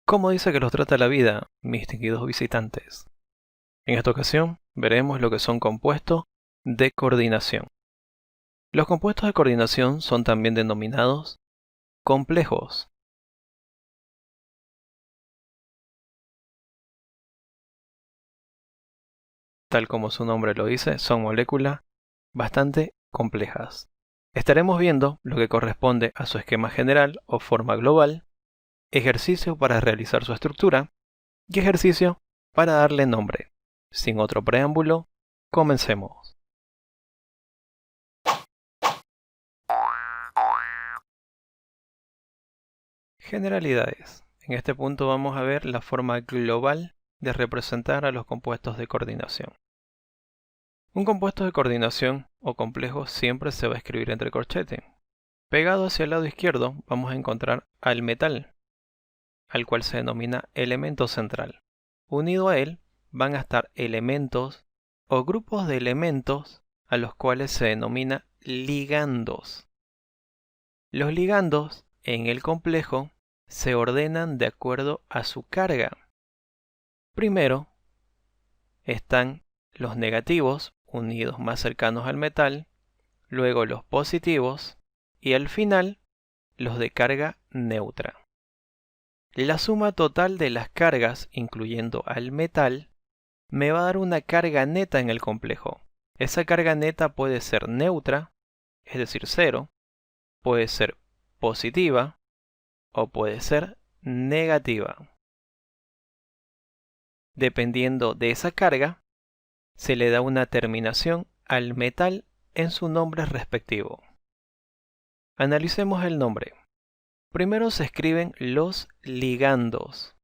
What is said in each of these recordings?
¿Cómo dice que los trata la vida, mis distinguidos visitantes? En esta ocasión veremos lo que son compuestos de coordinación. Los compuestos de coordinación son también denominados complejos. Tal como su nombre lo dice, son moléculas bastante complejas. Estaremos viendo lo que corresponde a su esquema general o forma global, ejercicio para realizar su estructura y ejercicio para darle nombre. Sin otro preámbulo, comencemos. Generalidades. En este punto vamos a ver la forma global de representar a los compuestos de coordinación. Un compuesto de coordinación o complejo siempre se va a escribir entre corchetes. Pegado hacia el lado izquierdo vamos a encontrar al metal, al cual se denomina elemento central. Unido a él van a estar elementos o grupos de elementos a los cuales se denomina ligandos. Los ligandos en el complejo se ordenan de acuerdo a su carga. Primero están los negativos, unidos más cercanos al metal, luego los positivos y al final los de carga neutra. La suma total de las cargas, incluyendo al metal, me va a dar una carga neta en el complejo. Esa carga neta puede ser neutra, es decir, cero, puede ser positiva o puede ser negativa. Dependiendo de esa carga, se le da una terminación al metal en su nombre respectivo. Analicemos el nombre. Primero se escriben los ligandos.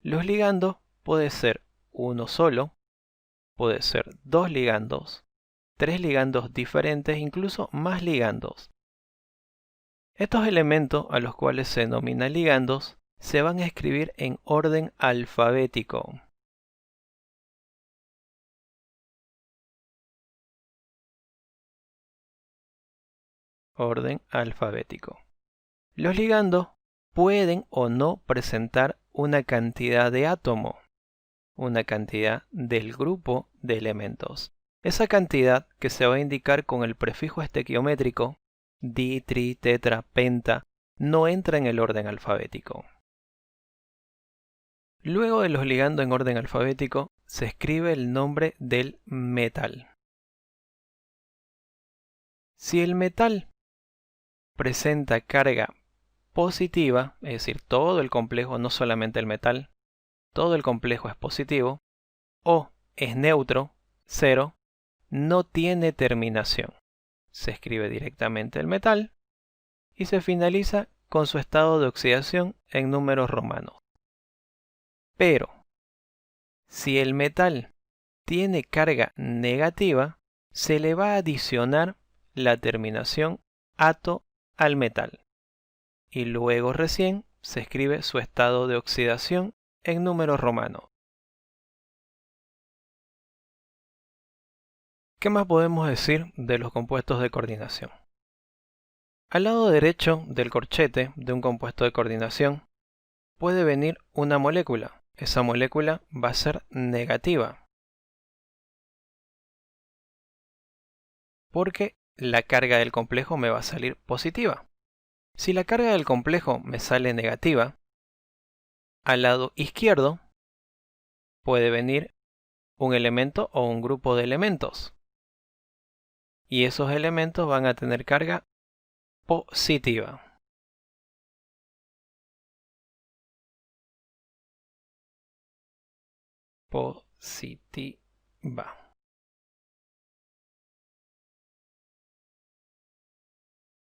Los ligandos puede ser uno solo, puede ser dos ligandos, tres ligandos diferentes, incluso más ligandos. Estos elementos a los cuales se denomina ligandos se van a escribir en orden alfabético. Orden alfabético. Los ligandos pueden o no presentar una cantidad de átomo, una cantidad del grupo de elementos. Esa cantidad que se va a indicar con el prefijo estequiométrico, di, tri, tetra, penta, no entra en el orden alfabético. Luego de los ligandos en orden alfabético, se escribe el nombre del metal. Si el metal presenta carga positiva, es decir, todo el complejo, no solamente el metal, todo el complejo es positivo, o es neutro, cero, no tiene terminación. Se escribe directamente el metal y se finaliza con su estado de oxidación en números romanos. Pero, si el metal tiene carga negativa, se le va a adicionar la terminación ato al metal. Y luego recién se escribe su estado de oxidación en números romanos. ¿Qué más podemos decir de los compuestos de coordinación? Al lado derecho del corchete de un compuesto de coordinación puede venir una molécula. Esa molécula va a ser negativa, porque la carga del complejo me va a salir positiva. Si la carga del complejo me sale negativa, al lado izquierdo puede venir un elemento o un grupo de elementos. Y esos elementos van a tener carga positiva. Positiva.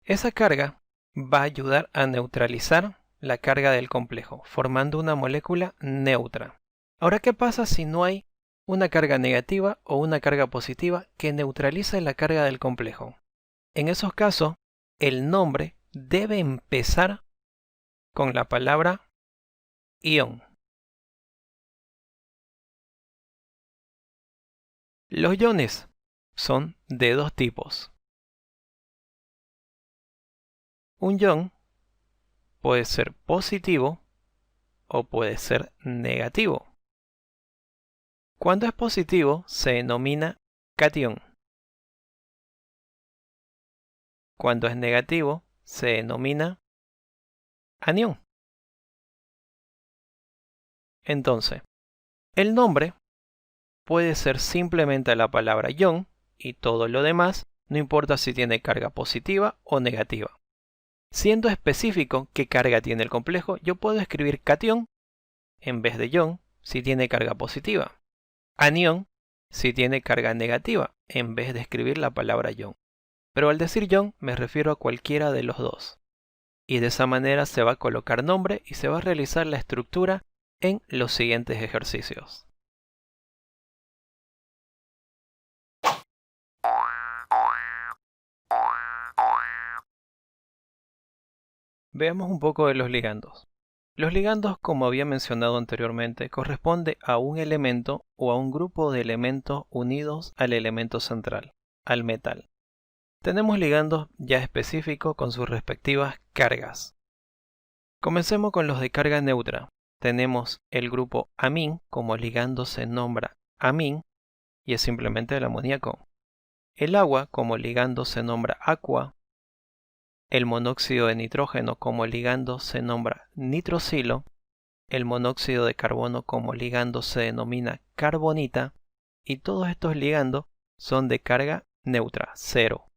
Esa carga va a ayudar a neutralizar la carga del complejo, formando una molécula neutra. Ahora, ¿qué pasa si no hay una carga negativa o una carga positiva que neutralice la carga del complejo? En esos casos, el nombre debe empezar con la palabra ion. Los iones son de dos tipos. Un ion puede ser positivo o puede ser negativo. Cuando es positivo se denomina catión. Cuando es negativo se denomina anión. Entonces, el nombre puede ser simplemente la palabra ion y todo lo demás, no importa si tiene carga positiva o negativa. Siendo específico qué carga tiene el complejo, yo puedo escribir catión en vez de ion si tiene carga positiva, anión si tiene carga negativa, en vez de escribir la palabra ion. Pero al decir ion me refiero a cualquiera de los dos. Y de esa manera se va a colocar nombre y se va a realizar la estructura en los siguientes ejercicios. Veamos un poco de los ligandos. Los ligandos, como había mencionado anteriormente, corresponde a un elemento o a un grupo de elementos unidos al elemento central, al metal. Tenemos ligandos ya específicos con sus respectivas cargas. Comencemos con los de carga neutra. Tenemos el grupo amín, como ligando se nombra amín y es simplemente el amoníaco. El agua, como ligando se nombra aqua. El monóxido de nitrógeno como ligando se nombra nitrosilo, el monóxido de carbono como ligando se denomina carbonita y todos estos ligandos son de carga neutra, 0.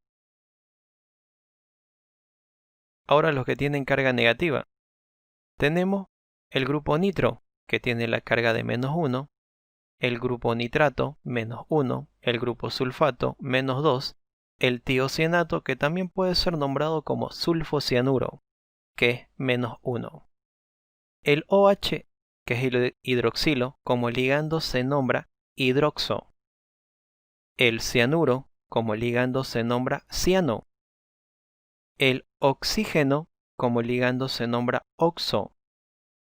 Ahora los que tienen carga negativa. Tenemos el grupo nitro que tiene la carga de -1, el grupo nitrato -1, el grupo sulfato -2, el tiocianato que también puede ser nombrado como sulfocianuro, que es -1. El OH, que es el hidroxilo, como ligando se nombra hidroxo. El cianuro, como ligando se nombra ciano. El oxígeno, como ligando se nombra oxo.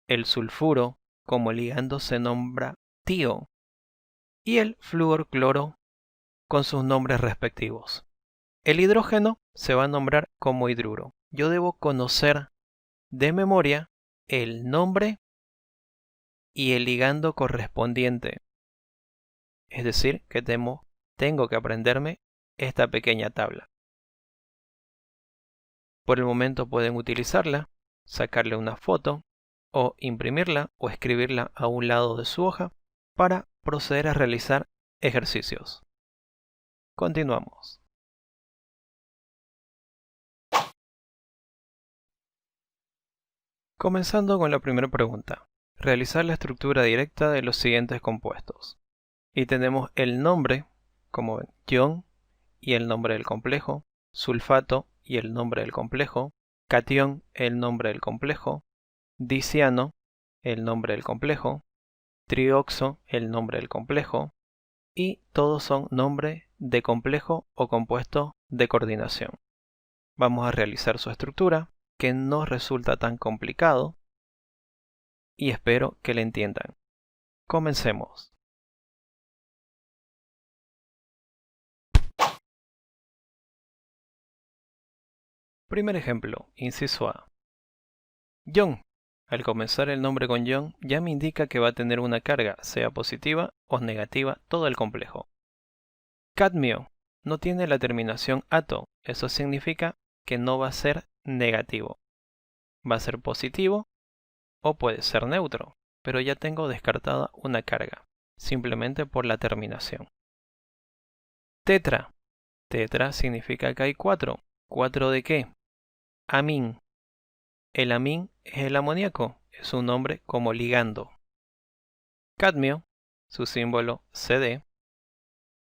El sulfuro, como ligando se nombra tio. Y el fluorcloro, con sus nombres respectivos. El hidrógeno se va a nombrar como hidruro. Yo debo conocer de memoria el nombre y el ligando correspondiente. Es decir, que tengo que aprenderme esta pequeña tabla. Por el momento pueden utilizarla, sacarle una foto o imprimirla o escribirla a un lado de su hoja para proceder a realizar ejercicios. Continuamos. Comenzando con la primera pregunta. Realizar la estructura directa de los siguientes compuestos. Y tenemos el nombre, como ven, ion y el nombre del complejo, sulfato y el nombre del complejo, catión, el nombre del complejo, diciano, el nombre del complejo, trioxo, el nombre del complejo, y todos son nombres de complejo o compuesto de coordinación. Vamos a realizar su estructura, que no resulta tan complicado, y espero que la entiendan. Comencemos. Primer ejemplo, inciso A. Ion. Al comenzar el nombre con ion ya me indica que va a tener una carga, sea positiva o negativa, todo el complejo. Cadmio. No tiene la terminación ato, eso significa que no va a ser negativo. Va a ser positivo o puede ser neutro, pero ya tengo descartada una carga, simplemente por la terminación. Tetra. Tetra significa que hay 4. ¿4 de qué? Amín. El amín es el amoníaco, es un nombre como ligando. Cadmio, su símbolo Cd,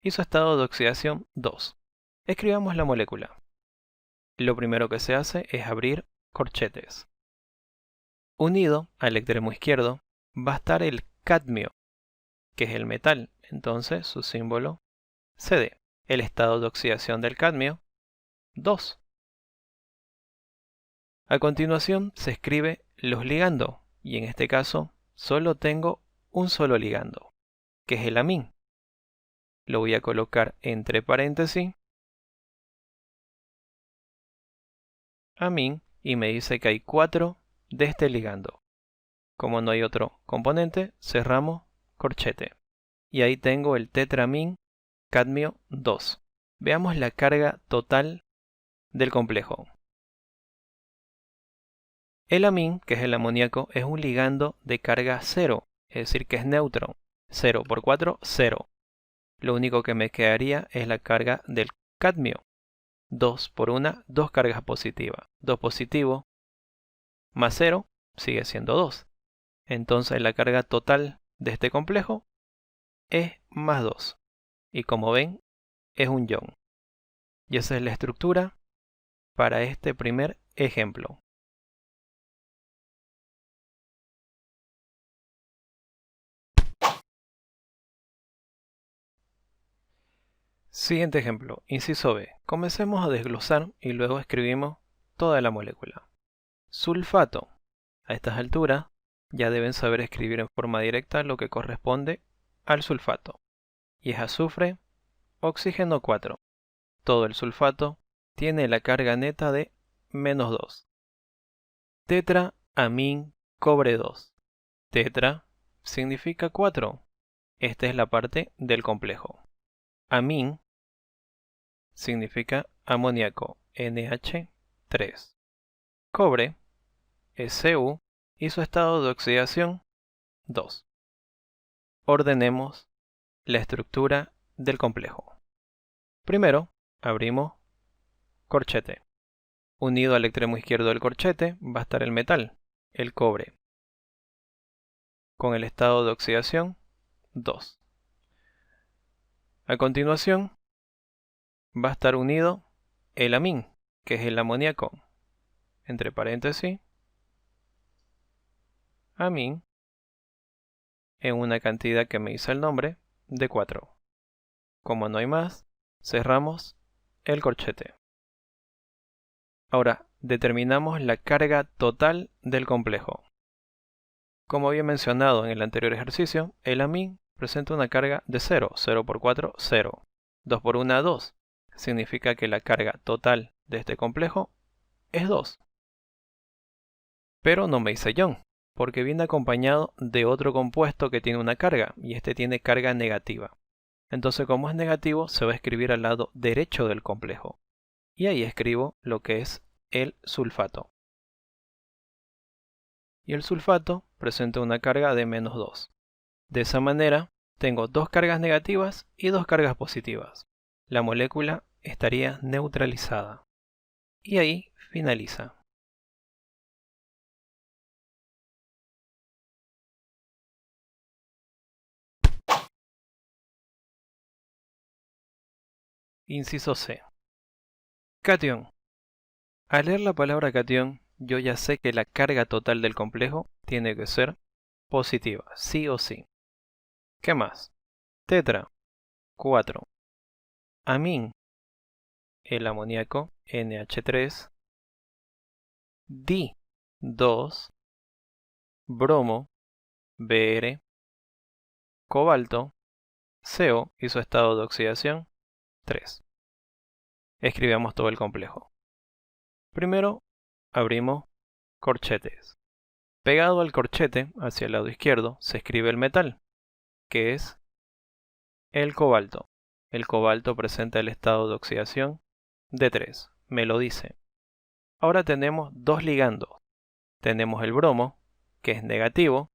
y su estado de oxidación 2. Escribamos la molécula. Lo primero que se hace es abrir corchetes. Unido al extremo izquierdo va a estar el cadmio, que es el metal, entonces su símbolo Cd. El estado de oxidación del cadmio 2. A continuación se escribe los ligandos, y en este caso solo tengo un solo ligando, que es el amín. Lo voy a colocar entre paréntesis, amín, y me dice que hay 4 de este ligando. Como no hay otro componente, cerramos corchete. Y ahí tengo el tetramin cadmio 2. Veamos la carga total del complejo. El amín, que es el amoníaco, es un ligando de carga 0, es decir que es neutro. 0 por 4, 0. Lo único que me quedaría es la carga del cadmio. 2 por 1, 2 cargas positivas. 2 positivo más 0 sigue siendo 2. Entonces la carga total de este complejo es más 2. Y como ven, es un ion. Y esa es la estructura para este primer ejemplo. Siguiente ejemplo, inciso B. Comencemos a desglosar y luego escribimos toda la molécula. Sulfato. A estas alturas ya deben saber escribir en forma directa lo que corresponde al sulfato. Y es azufre, oxígeno 4. Todo el sulfato tiene la carga neta de menos 2. Tetra, amín, cobre 2. Tetra significa 4. Esta es la parte del complejo. Amín significa amoníaco, NH3. Cobre, Cu, y su estado de oxidación, 2. Ordenemos la estructura del complejo. Primero, abrimos corchete. Unido al extremo izquierdo del corchete va a estar el metal, el cobre, con el estado de oxidación, 2. A continuación, va a estar unido el amín, que es el amoníaco, entre paréntesis, amín, en una cantidad que me dice el nombre, de 4. Como no hay más, cerramos el corchete. Ahora, determinamos la carga total del complejo. Como había mencionado en el anterior ejercicio, el amín presenta una carga de 0. 0 por 4, 0. 2 por 1, 2. Significa que la carga total de este complejo es 2. Pero no me dice ion, porque viene acompañado de otro compuesto que tiene una carga, y este tiene carga negativa. Entonces, como es negativo, se va a escribir al lado derecho del complejo. Y ahí escribo lo que es el sulfato. Y el sulfato presenta una carga de menos 2. De esa manera, tengo dos cargas negativas y dos cargas positivas. La molécula estaría neutralizada. Y ahí finaliza. Inciso C. Catión. Al leer la palabra catión, yo ya sé que la carga total del complejo tiene que ser positiva, sí o sí. ¿Qué más? Tetra, 4. Amín, el amoníaco, NH3. Di, 2. Bromo, Br. Cobalto, CO y su estado de oxidación, 3. Escribamos todo el complejo. Primero, abrimos corchetes. Pegado al corchete, hacia el lado izquierdo, se escribe el metal, que es el cobalto. El cobalto presenta el estado de oxidación de 3. Me lo dice. Ahora tenemos dos ligandos. Tenemos el bromo, que es negativo,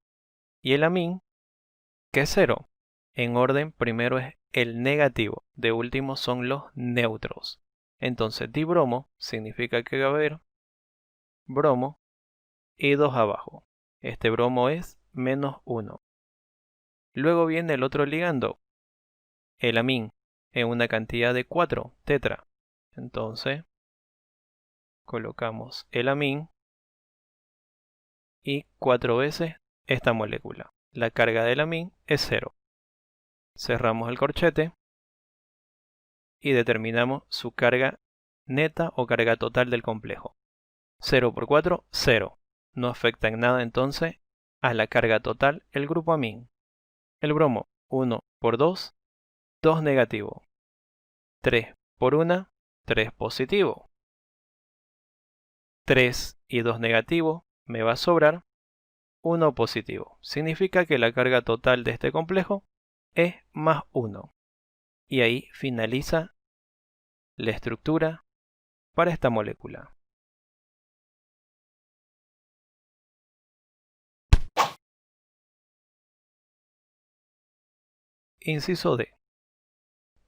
y el amín, que es 0. En orden, primero es el negativo, de último son los neutros. Entonces, dibromo significa que va a haber bromo y 2 abajo. Este bromo es menos 1. Luego viene el otro ligando, el amín, en una cantidad de 4, tetra. Entonces, colocamos el amín y 4 veces esta molécula. La carga del amín es 0. Cerramos el corchete y determinamos su carga neta o carga total del complejo. 0 por 4, 0. No afecta en nada entonces a la carga total el grupo amín. El bromo, 1 por 2, 2 negativo. 3 por 1, 3 positivo. 3 y 2 negativo, me va a sobrar 1 positivo. Significa que la carga total de este complejo es más 1. Y ahí finaliza la estructura para esta molécula. Inciso D.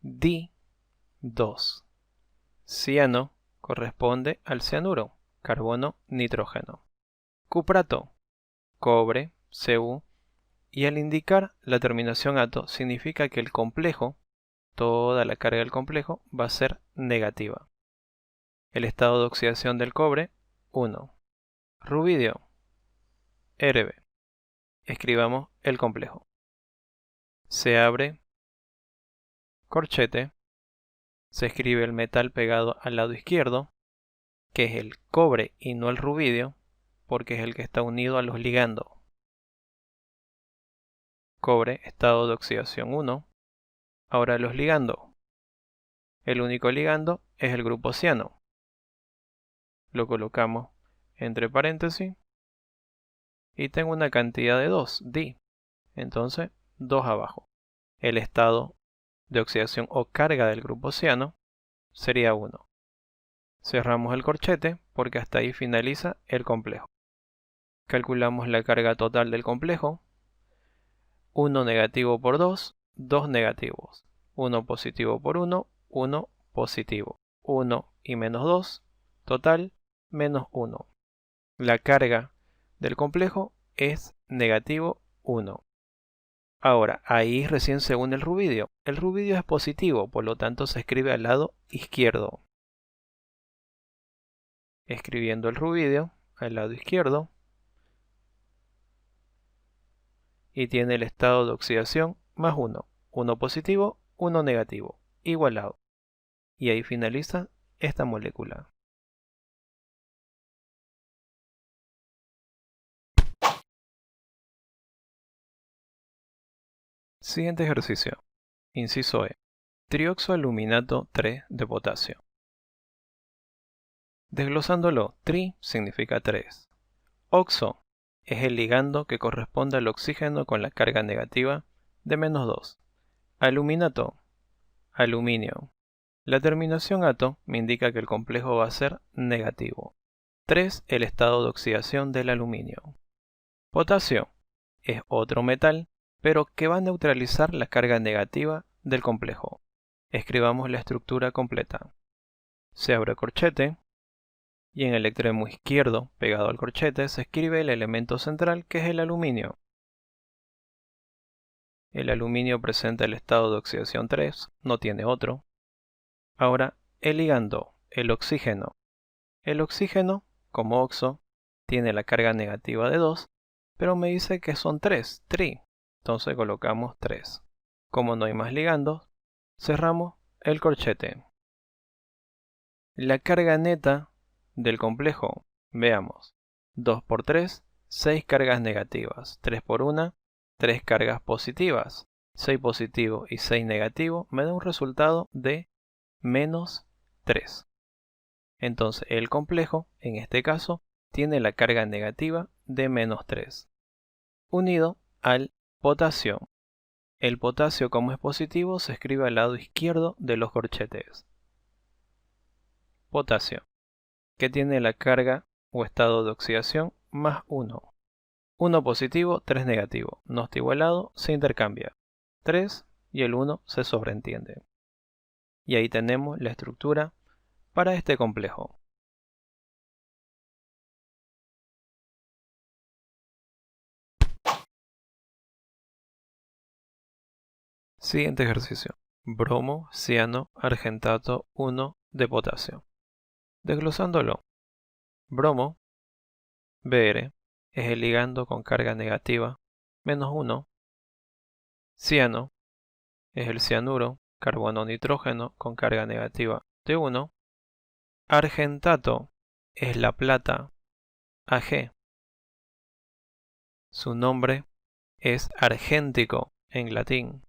Di2. Ciano corresponde al cianuro, carbono, nitrógeno. Cuprato, cobre, Cu. Y al indicar la terminación ato significa que el complejo, toda la carga del complejo, va a ser negativa. El estado de oxidación del cobre, 1. Rubidio, Rb. Escribamos el complejo. Se abre corchete, se escribe el metal pegado al lado izquierdo, que es el cobre y no el rubidio, porque es el que está unido a los ligandos. Cobre, estado de oxidación 1. Ahora los ligandos. El único ligando es el grupo ciano. Lo colocamos entre paréntesis y tengo una cantidad de 2, di. Entonces, 2 abajo. El estado de oxidación o carga del grupo ciano sería 1. Cerramos el corchete porque hasta ahí finaliza el complejo. Calculamos la carga total del complejo. 1 negativo por 2, 2 negativos. 1 positivo por 1, 1 positivo. 1 y menos 2, total, menos 1. La carga del complejo es negativo 1. Ahora, ahí recién se une el rubidio. El rubidio es positivo, por lo tanto se escribe al lado izquierdo. Escribiendo el rubidio al lado izquierdo. Y tiene el estado de oxidación más 1. 1 positivo, 1 negativo, igualado. Y ahí finaliza esta molécula. Siguiente ejercicio. Inciso E. Trioxoaluminato 3 de potasio. Desglosándolo, tri significa 3. Oxo es el ligando que corresponde al oxígeno con la carga negativa de menos 2. Aluminato, aluminio. La terminación ato me indica que el complejo va a ser negativo. 3. El estado de oxidación del aluminio. Potasio es otro metal, pero que va a neutralizar la carga negativa del complejo. Escribamos la estructura completa. Se abre corchete y en el extremo izquierdo, pegado al corchete, se escribe el elemento central que es el aluminio. El aluminio presenta el estado de oxidación 3, no tiene otro. Ahora, el ligando, el oxígeno. El oxígeno, como oxo, tiene la carga negativa de 2, pero me dice que son 3, tri. Entonces colocamos 3. Como no hay más ligandos, cerramos el corchete. La carga neta del complejo, veamos, 2 por 3, 6 cargas negativas, 3 por 1, 3 cargas positivas, 6 positivo y 6 negativo, me da un resultado de menos 3. Entonces el complejo, en este caso, tiene la carga negativa de menos 3, unido al potasio. El potasio, como es positivo, se escribe al lado izquierdo de los corchetes. Potasio, que tiene la carga o estado de oxidación más 1. 1 positivo, 3 negativo. No está igualado, se intercambia. 3 y el 1 se sobreentiende. Y ahí tenemos la estructura para este complejo. Siguiente ejercicio. Bromo, ciano, argentato 1 de potasio. Desglosándolo. Bromo, Br, es el ligando con carga negativa, menos 1. Ciano, es el cianuro, carbono nitrógeno con carga negativa de 1. Argentato, es la plata, Ag. Su nombre es argéntico en latín.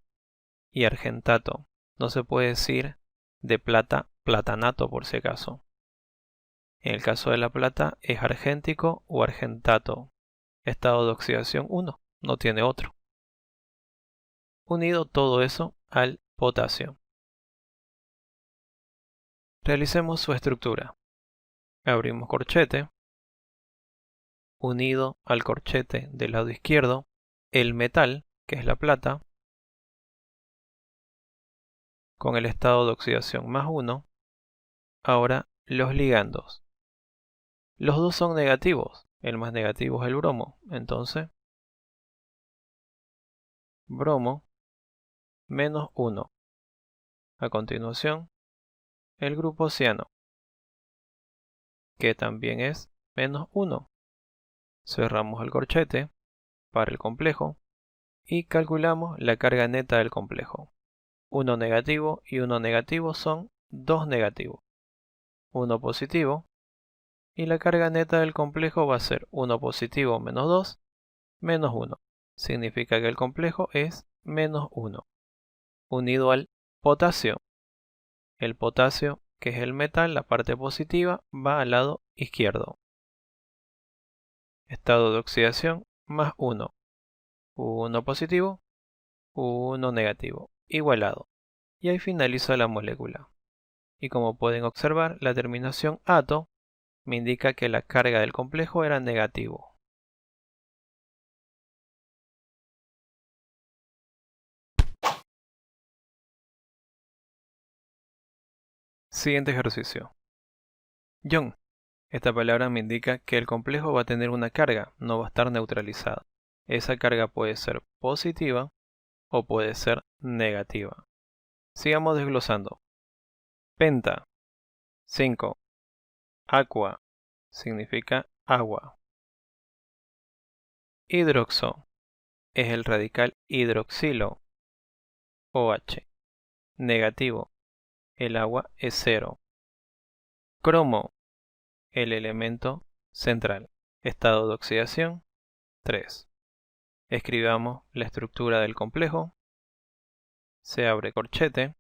Y argentato, no se puede decir de plata, platanato por si acaso. En el caso de la plata es argéntico o argentato. Estado de oxidación 1, no tiene otro. Unido todo eso al potasio. Realicemos su estructura. Abrimos corchete. Unido al corchete del lado izquierdo, el metal, que es la plata, con el estado de oxidación más 1. Ahora los ligandos. Los dos son negativos. El más negativo es el bromo. Entonces, bromo menos 1. A continuación, el grupo ciano, que también es menos 1. Cerramos el corchete para el complejo y calculamos la carga neta del complejo. 1 negativo y 1 negativo son 2 negativos. 1 positivo. Y la carga neta del complejo va a ser 1 positivo menos 2 menos 1. Significa que el complejo es menos 1. Unido al potasio. El potasio, que es el metal, la parte positiva, va al lado izquierdo. Estado de oxidación más 1. 1 positivo, 1 negativo, igualado. Y ahí finaliza la molécula. Y como pueden observar, la terminación ato me indica que la carga del complejo era negativo. Siguiente ejercicio. John, esta palabra me indica que el complejo va a tener una carga, no va a estar neutralizado. Esa carga puede ser positiva o puede ser negativa. Sigamos desglosando. Penta, 5. Aqua, significa agua. Hidroxo, es el radical hidroxilo, OH. Negativo, el agua es 0. Cromo, el elemento central. Estado de oxidación, 3. Escribamos la estructura del complejo. Se abre corchete.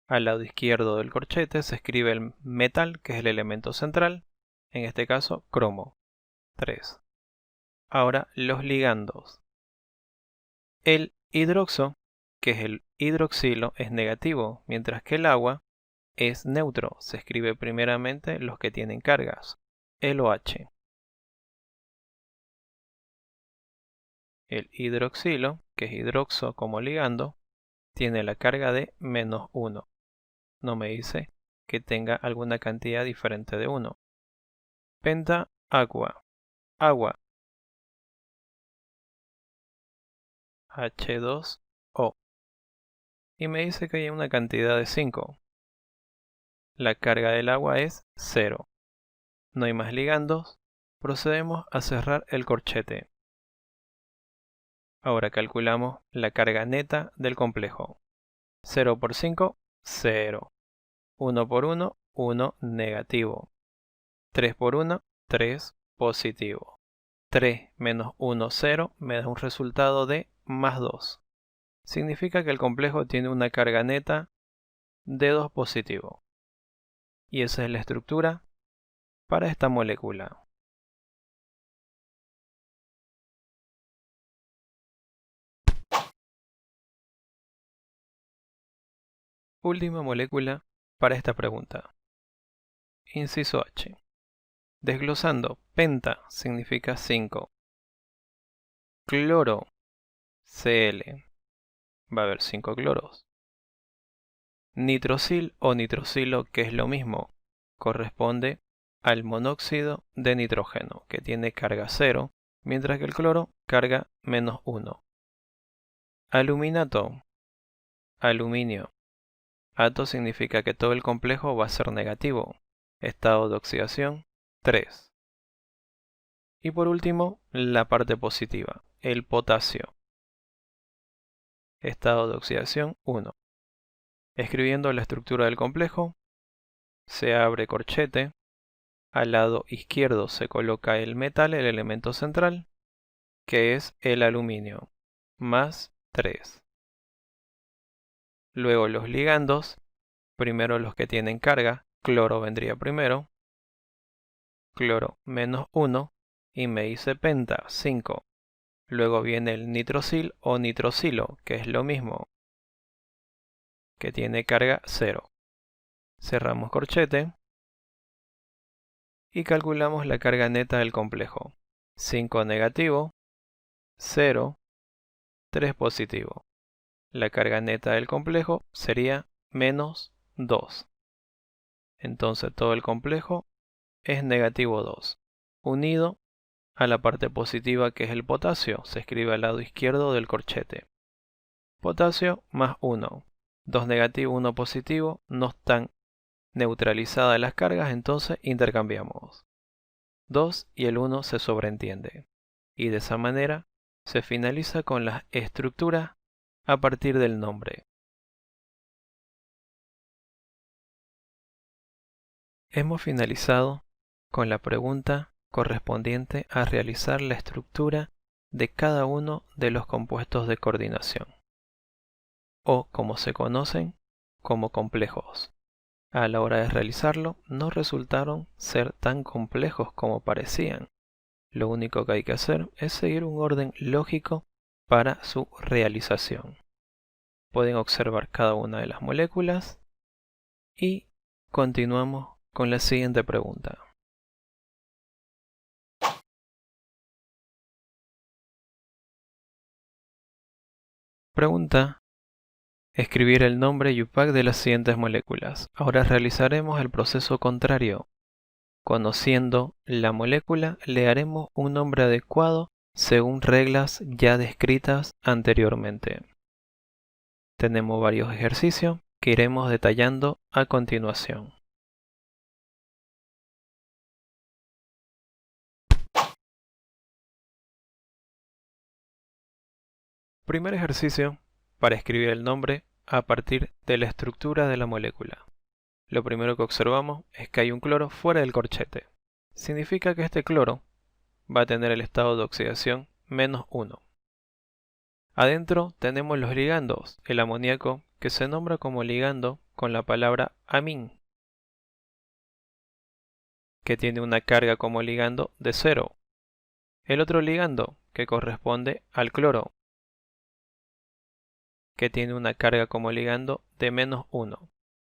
Al lado izquierdo del corchete se escribe el metal, que es el elemento central. En este caso, cromo, 3. Ahora los ligandos. El hidroxo, que es el hidroxilo, es negativo, mientras que el agua es neutro. Se escribe primeramente los que tienen cargas, el OH. El hidroxilo, que es hidroxo como ligando, tiene la carga de menos 1. No me dice que tenga alguna cantidad diferente de 1. Penta aqua, agua, H2O. Y me dice que hay una cantidad de 5. La carga del agua es 0. No hay más ligandos. Procedemos a cerrar el corchete. Ahora calculamos la carga neta del complejo. 0 por 5, 0. 1 por 1, 1 negativo. 3 por 1, 3 positivo. 3 menos 1, 0 me da un resultado de más 2. Significa que el complejo tiene una carga neta de 2 positivo. Y esa es la estructura para esta molécula. Última molécula para esta pregunta. Inciso H. Desglosando, penta significa 5. Cloro, Cl. Va a haber 5 cloros. Nitrosil o nitrosilo, que es lo mismo, corresponde al monóxido de nitrógeno, que tiene carga 0, mientras que el cloro carga menos 1. Aluminato, aluminio. Ato significa que todo el complejo va a ser negativo. Estado de oxidación, 3. Y por último, la parte positiva, el potasio. Estado de oxidación, 1. Escribiendo la estructura del complejo, se abre corchete. Al lado izquierdo se coloca el metal, el elemento central, que es el aluminio, más 3. Luego los ligandos, primero los que tienen carga, cloro vendría primero, cloro menos 1 y me dice penta 5. Luego viene el nitrosil o nitrosilo, que es lo mismo, que tiene carga 0. Cerramos corchete y calculamos la carga neta del complejo. 5 negativo, 0, 3 positivo. La carga neta del complejo sería menos 2. Entonces todo el complejo es negativo 2, unido a la parte positiva que es el potasio, se escribe al lado izquierdo del corchete. Potasio más 1. 2 negativo, 1 positivo, no están neutralizadas las cargas, entonces intercambiamos. 2 y el 1 se sobreentiende. Y de esa manera se finaliza con las estructuras a partir del nombre. Hemos finalizado con la pregunta correspondiente a realizar la estructura de cada uno de los compuestos de coordinación, o como se conocen, como complejos. A la hora de realizarlo, no resultaron ser tan complejos como parecían. Lo único que hay que hacer es seguir un orden lógico para su realización. Pueden observar cada una de las moléculas y continuamos con la siguiente pregunta. Pregunta: escribir el nombre y UPAC de las siguientes moléculas. Ahora realizaremos el proceso contrario. Conociendo la molécula, le haremos un nombre adecuado según reglas ya descritas anteriormente. Tenemos varios ejercicios que iremos detallando a continuación. Primer ejercicio para escribir el nombre a partir de la estructura de la molécula. Lo primero que observamos es que hay un cloro fuera del corchete. Significa que este cloro va a tener el estado de oxidación menos 1. Adentro tenemos los ligandos, el amoníaco que se nombra como ligando con la palabra amín, que tiene una carga como ligando de 0. El otro ligando que corresponde al cloro, que tiene una carga como ligando de menos 1.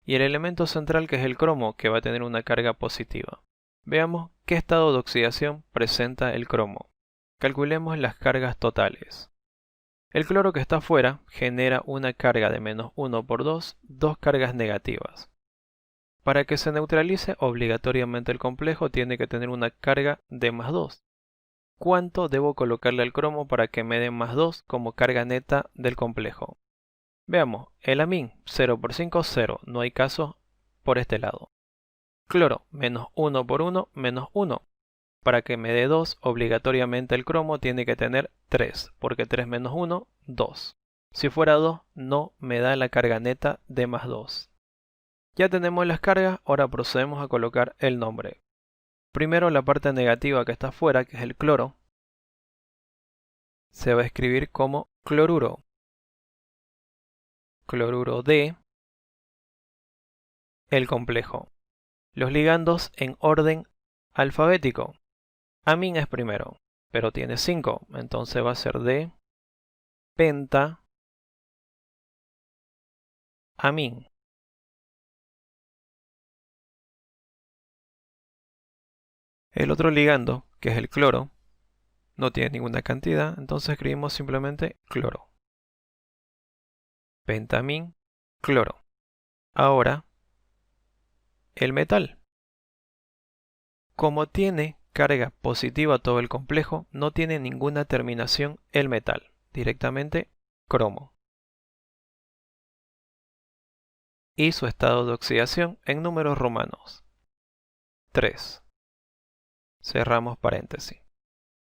Y el elemento central que es el cromo, que va a tener una carga positiva. Veamos qué estado de oxidación presenta el cromo. Calculemos las cargas totales. El cloro que está afuera genera una carga de menos 1 por 2, dos cargas negativas. Para que se neutralice obligatoriamente el complejo tiene que tener una carga de más 2. ¿Cuánto debo colocarle al cromo para que me dé más 2 como carga neta del complejo? Veamos, el amín 0 por 5, 0, no hay caso por este lado. Cloro, menos 1 por 1, menos 1. Para que me dé 2, obligatoriamente el cromo tiene que tener 3, porque 3 menos 1, 2. Si fuera 2, no me da la carga neta de más 2. Ya tenemos las cargas, ahora procedemos a colocar el nombre. Primero la parte negativa que está afuera, que es el cloro, se va a escribir como cloruro. Cloruro de el complejo. Los ligandos en orden alfabético. Amín es primero, pero tiene 5, entonces va a ser de penta amín. El otro ligando, que es el cloro, no tiene ninguna cantidad, entonces escribimos simplemente cloro. Pentamín, cloro. Ahora, el metal. Como tiene carga positiva todo el complejo, no tiene ninguna terminación el metal, directamente cromo. Y su estado de oxidación en números romanos, 3. Cerramos paréntesis.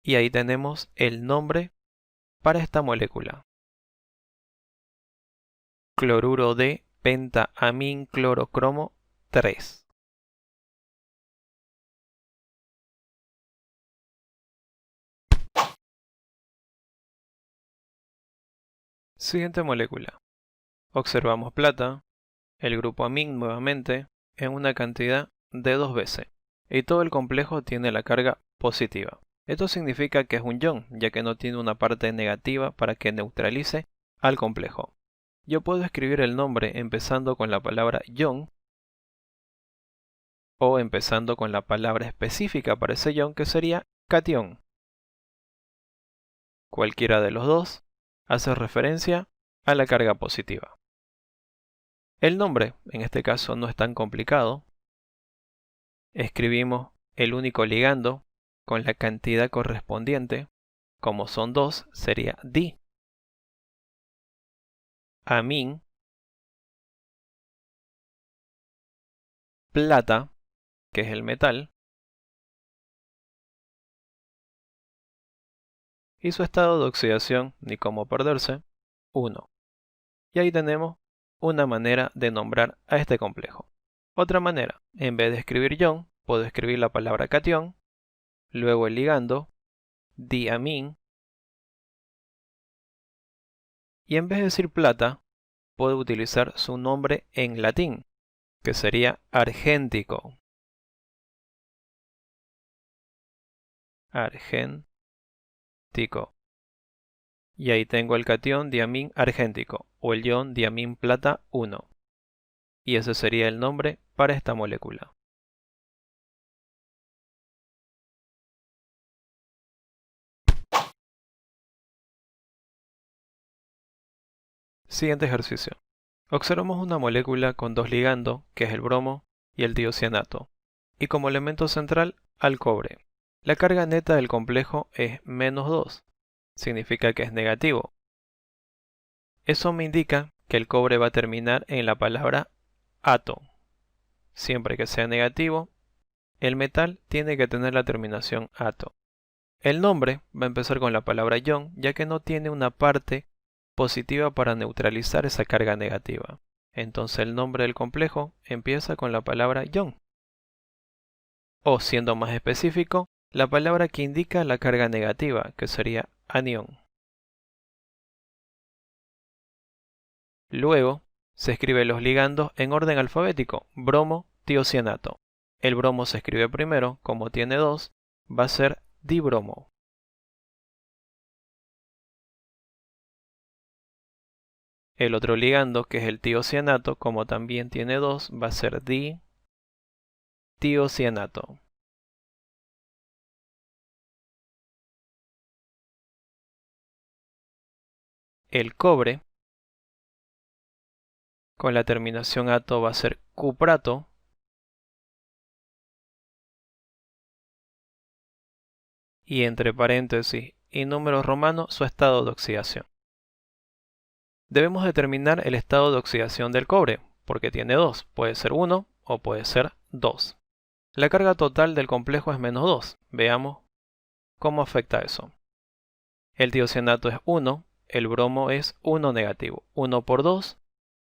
Y ahí tenemos el nombre para esta molécula. Cloruro de pentaamin-clorocromo 3. Siguiente molécula. Observamos plata, el grupo amín nuevamente, en una cantidad de 2 veces. y todo el complejo tiene la carga positiva. Esto significa que es un ion, ya que no tiene una parte negativa para que neutralice al complejo. Yo puedo escribir el nombre empezando con la palabra ion o empezando con la palabra específica para ese ion, que sería catión. Cualquiera de los dos hace referencia a la carga positiva. El nombre, en este caso, no es tan complicado. Escribimos el único ligando con la cantidad correspondiente. Como son 2, sería di. Amin, plata, que es el metal, y su estado de oxidación, ni cómo perderse, 1. Y ahí tenemos una manera de nombrar a este complejo. Otra manera, en vez de escribir ion, puedo escribir la palabra catión, luego el ligando, diamin, y en vez de decir plata, puedo utilizar su nombre en latín, que sería argéntico. Argéntico. Y ahí tengo el catión diamín argéntico, o el ion diamín plata 1. Y ese sería el nombre para esta molécula. Siguiente ejercicio. Observamos una molécula con dos ligandos, que es el bromo y el tiocianato, y como elemento central al cobre. La carga neta del complejo es -2, significa que es negativo. Eso me indica que el cobre va a terminar en la palabra ato. Siempre que sea negativo, el metal tiene que tener la terminación ato. El nombre va a empezar con la palabra ion, ya que no tiene una parte positiva para neutralizar esa carga negativa. Entonces el nombre del complejo empieza con la palabra ion. O siendo más específico, la palabra que indica la carga negativa, que sería anión. Luego, se escriben los ligandos en orden alfabético, bromo, tiocianato. El bromo se escribe primero, como tiene 2, va a ser dibromo. El otro ligando, que es el tiocianato, como también tiene 2, va a ser tiocianato. El cobre, con la terminación ato, va a ser cuprato. Y entre paréntesis y números romanos su estado de oxidación. Debemos determinar el estado de oxidación del cobre, porque tiene 2, puede ser 1 o puede ser 2. La carga total del complejo es -2, veamos cómo afecta eso. El tiocianato es 1, el bromo es 1 negativo. 1 por 2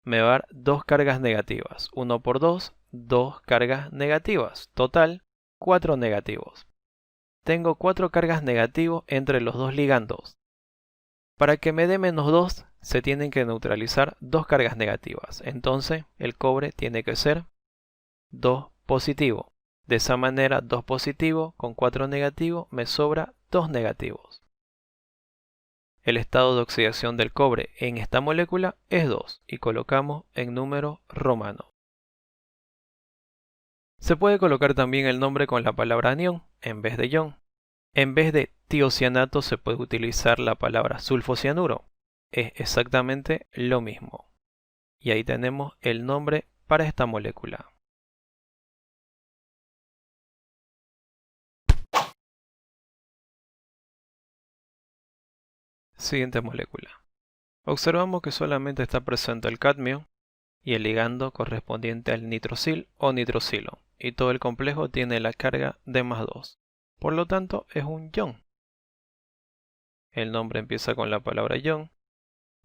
me va a dar 2 cargas negativas. 1 por 2, 2 cargas negativas. Total, 4 negativos. Tengo 4 cargas negativas entre los dos ligandos. Para que me dé -2, se tienen que neutralizar 2 cargas negativas. Entonces, el cobre tiene que ser 2 positivo. De esa manera, 2 positivo con 4 negativos me sobra 2 negativos. El estado de oxidación del cobre en esta molécula es 2 y colocamos en número romano. Se puede colocar también el nombre con la palabra anión en vez de ion. En vez de tiocianato se puede utilizar la palabra sulfocianuro. Es exactamente lo mismo. Y ahí tenemos el nombre para esta molécula. Siguiente molécula. Observamos que solamente está presente el cadmio y el ligando correspondiente al nitrosil o nitrosilo, y todo el complejo tiene la carga de +2. Por lo tanto, es un ion. El nombre empieza con la palabra ion,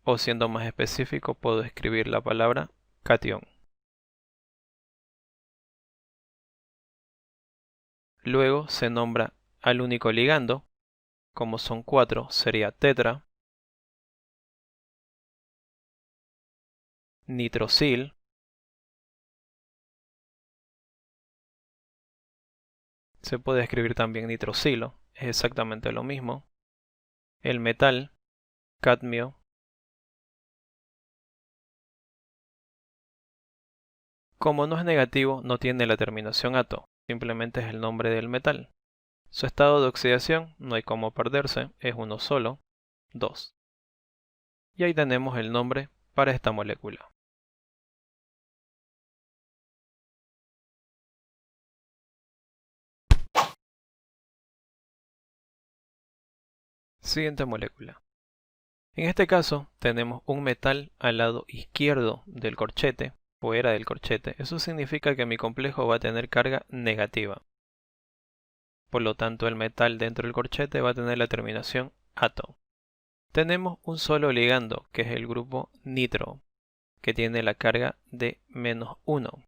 o siendo más específico, puedo escribir la palabra catión. Luego se nombra al único ligando, como son 4, sería tetra, nitrosil, Se puede escribir también nitrosilo, es exactamente lo mismo. El metal, cadmio. Como no es negativo, no tiene la terminación ato, simplemente es el nombre del metal. Su estado de oxidación, no hay cómo perderse, es uno solo, 2. Y ahí tenemos el nombre para esta molécula. Siguiente molécula. En este caso tenemos un metal al lado izquierdo del corchete, fuera del corchete. Eso significa que mi complejo va a tener carga negativa. Por lo tanto, el metal dentro del corchete va a tener la terminación ato. Tenemos un solo ligando, que es el grupo nitro, que tiene la carga de -1.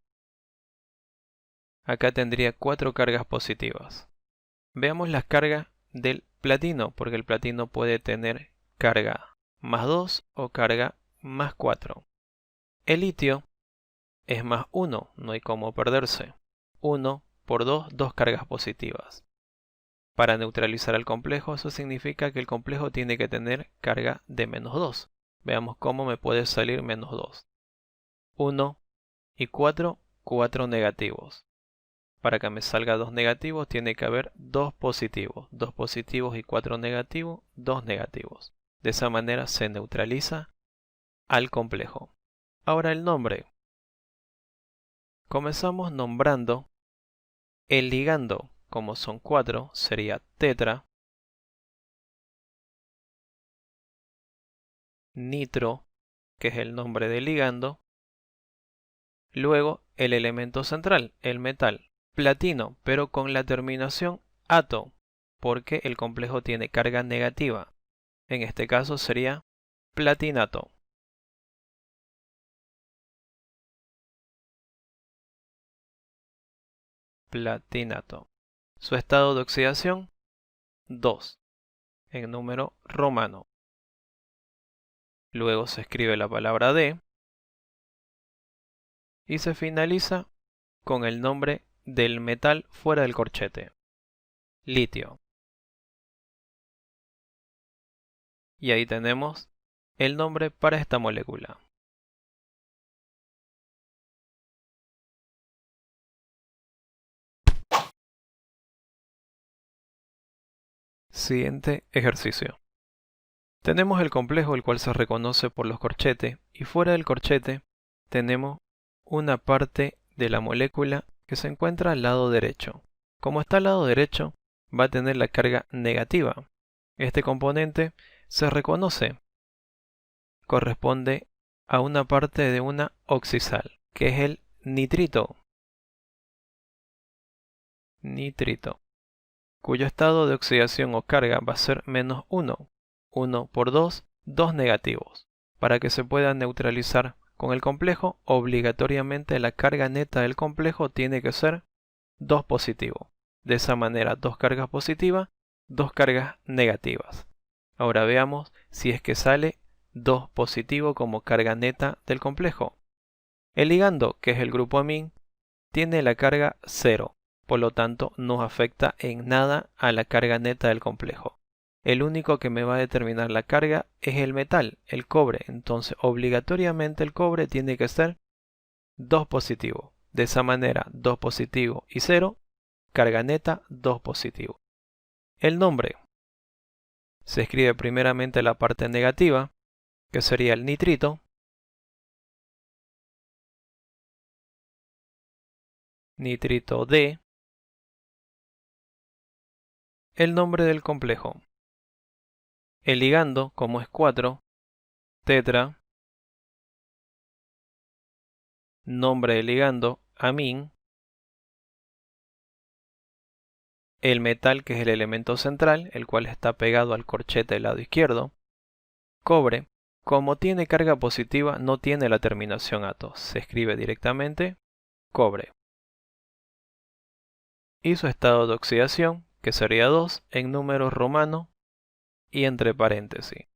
Acá tendría 4 cargas positivas. Veamos las cargas del platino, porque el platino puede tener carga +2 o carga +4. El litio es +1, no hay cómo perderse. 1 por 2, 2 cargas positivas. Para neutralizar el complejo, eso significa que el complejo tiene que tener carga de -2. Veamos cómo me puede salir -2. 1 y 4, 4 negativos. Para que me salga 2 negativos tiene que haber 2 positivos. 2 positivos y 4 negativos, 2 negativos. De esa manera se neutraliza al complejo. Ahora el nombre. Comenzamos nombrando el ligando. Como son 4, sería tetra, nitro, que es el nombre del ligando. Luego el elemento central, el metal, platino, pero con la terminación ato, porque el complejo tiene carga negativa. En este caso sería platinato. Platinato. Su estado de oxidación, 2, en número romano. Luego se escribe la palabra D y se finaliza con el nombre del metal fuera del corchete, litio. Y ahí tenemos el nombre para esta molécula. Siguiente ejercicio. Tenemos el complejo el cual se reconoce por los corchetes y fuera del corchete tenemos una parte de la molécula que se encuentra al lado derecho. Como está al lado derecho va a tener la carga negativa. Este componente se reconoce, corresponde a una parte de una oxisal, que es el nitrito. Nitrito, cuyo estado de oxidación o carga va a ser -1. 1 por 2, 2 negativos. Para que se pueda neutralizar con el complejo, obligatoriamente la carga neta del complejo tiene que ser 2 positivo. De esa manera, 2 cargas positivas, 2 cargas negativas. Ahora veamos si es que sale 2 positivo como carga neta del complejo. El ligando, que es el grupo amín, tiene la carga 0, por lo tanto no afecta en nada a la carga neta del complejo. El único que me va a determinar la carga es el metal, el cobre, entonces obligatoriamente el cobre tiene que ser 2 positivo. De esa manera 2 positivo y 0, carga neta 2 positivo. El nombre. Se escribe primeramente la parte negativa, que sería el nitrito. Nitrito D. El nombre del complejo. El ligando, como es 4, tetra. Nombre del ligando, amín. El metal, que es el elemento central, el cual está pegado al corchete del lado izquierdo. Cobre. Como tiene carga positiva, no tiene la terminación ato. Se escribe directamente cobre. Y su estado de oxidación, que sería 2 en número romano y entre paréntesis.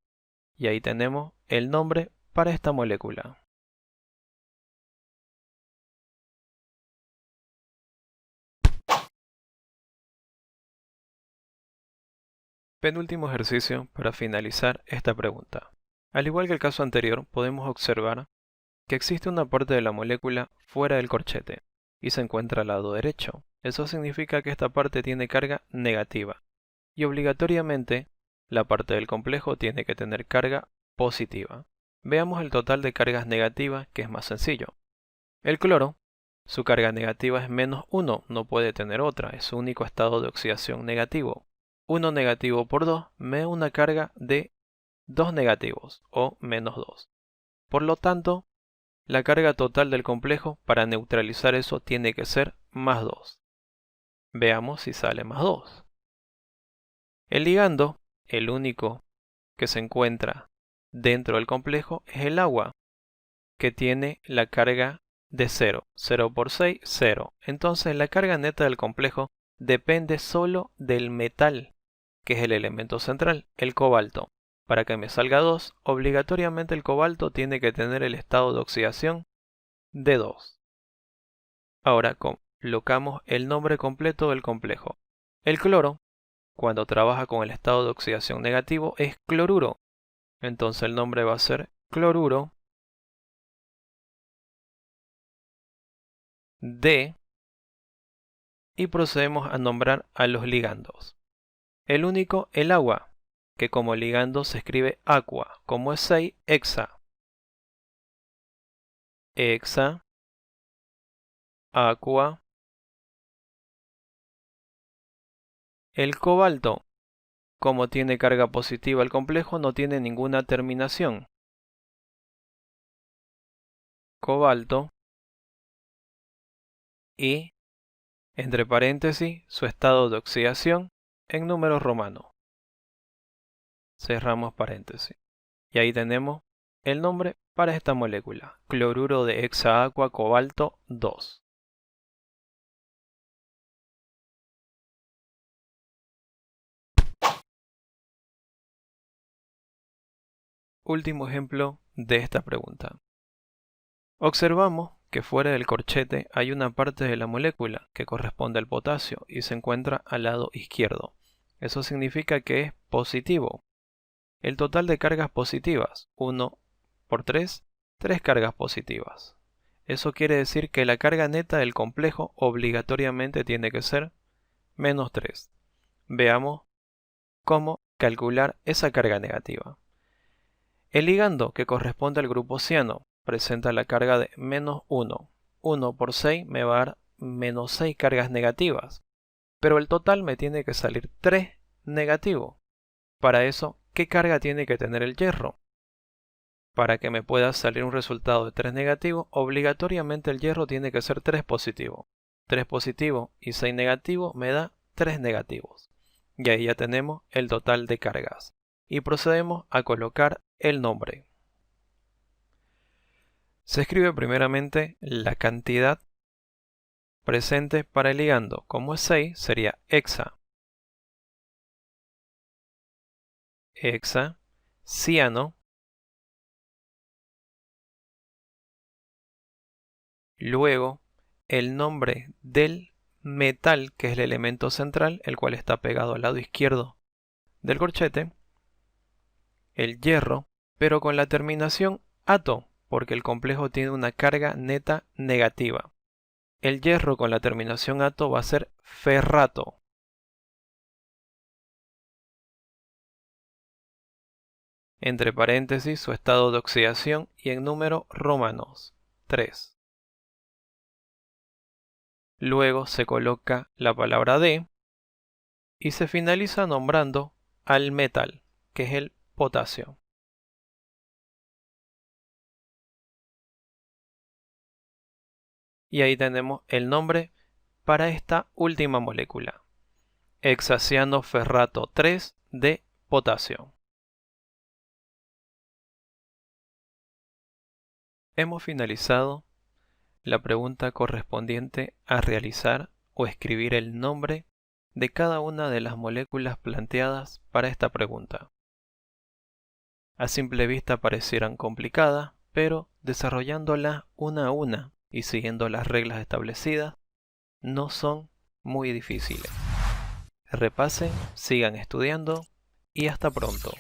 Y ahí tenemos el nombre para esta molécula. Penúltimo ejercicio para finalizar esta pregunta. Al igual que el caso anterior, podemos observar que existe una parte de la molécula fuera del corchete y se encuentra al lado derecho. Eso significa que esta parte tiene carga negativa y obligatoriamente la parte del complejo tiene que tener carga positiva. Veamos el total de cargas negativas, que es más sencillo. El cloro, su carga negativa es -1, no puede tener otra, es su único estado de oxidación negativo. 1 negativo por 2 me da una carga de 2 negativos, o -2. Por lo tanto, la carga total del complejo para neutralizar eso tiene que ser +2. Veamos si sale +2. El ligando, el único que se encuentra dentro del complejo, es el agua, que tiene la carga de 0. 0 por 6, 0. Entonces la carga neta del complejo depende solo del metal, que es el elemento central, el cobalto. Para que me salga 2, obligatoriamente el cobalto tiene que tener el estado de oxidación de 2. Ahora colocamos el nombre completo del complejo. El cloro, cuando trabaja con el estado de oxidación negativo, es cloruro. Entonces el nombre va a ser cloruro de, y procedemos a nombrar a los ligandos. El único, el agua, que como ligando se escribe aqua, como es 6, hexa. Hexa, aqua. El cobalto, como tiene carga positiva el complejo, no tiene ninguna terminación. Cobalto y, entre paréntesis, su estado de oxidación en números romanos. Cerramos paréntesis. Y ahí tenemos el nombre para esta molécula, cloruro de hexaaqua cobalto 2. Último ejemplo de esta pregunta. Observamos que fuera del corchete hay una parte de la molécula que corresponde al potasio y se encuentra al lado izquierdo. Eso significa que es positivo. El total de cargas positivas, 1 por 3, 3 cargas positivas. Eso quiere decir que la carga neta del complejo obligatoriamente tiene que ser -3. Veamos cómo calcular esa carga negativa. El ligando, que corresponde al grupo ciano, presenta la carga de -1. 1 por 6 me va a dar -6 cargas negativas. Pero el total me tiene que salir 3 negativo. Para eso, ¿qué carga tiene que tener el hierro? Para que me pueda salir un resultado de 3 negativo, obligatoriamente el hierro tiene que ser 3 positivo. 3 positivo y 6 negativo me da 3 negativos. Y ahí ya tenemos el total de cargas. Y procedemos a colocar el nombre. Se escribe primeramente la cantidad presente para el ligando. Como es 6, sería hexa. Hexa, ciano. Luego, el nombre del metal, que es el elemento central, el cual está pegado al lado izquierdo del corchete. El hierro, pero con la terminación ato, porque el complejo tiene una carga neta negativa. El hierro con la terminación ato va a ser ferrato. Entre paréntesis su estado de oxidación y en números romanos, 3. Luego se coloca la palabra de y se finaliza nombrando al metal, que es el potasio. Y ahí tenemos el nombre para esta última molécula, hexacianoferrato 3 de potasio. Hemos finalizado la pregunta correspondiente a realizar o escribir el nombre de cada una de las moléculas planteadas para esta pregunta. A simple vista parecieran complicadas, pero desarrollándolas una a una y siguiendo las reglas establecidas, no son muy difíciles. Repasen, sigan estudiando y hasta pronto.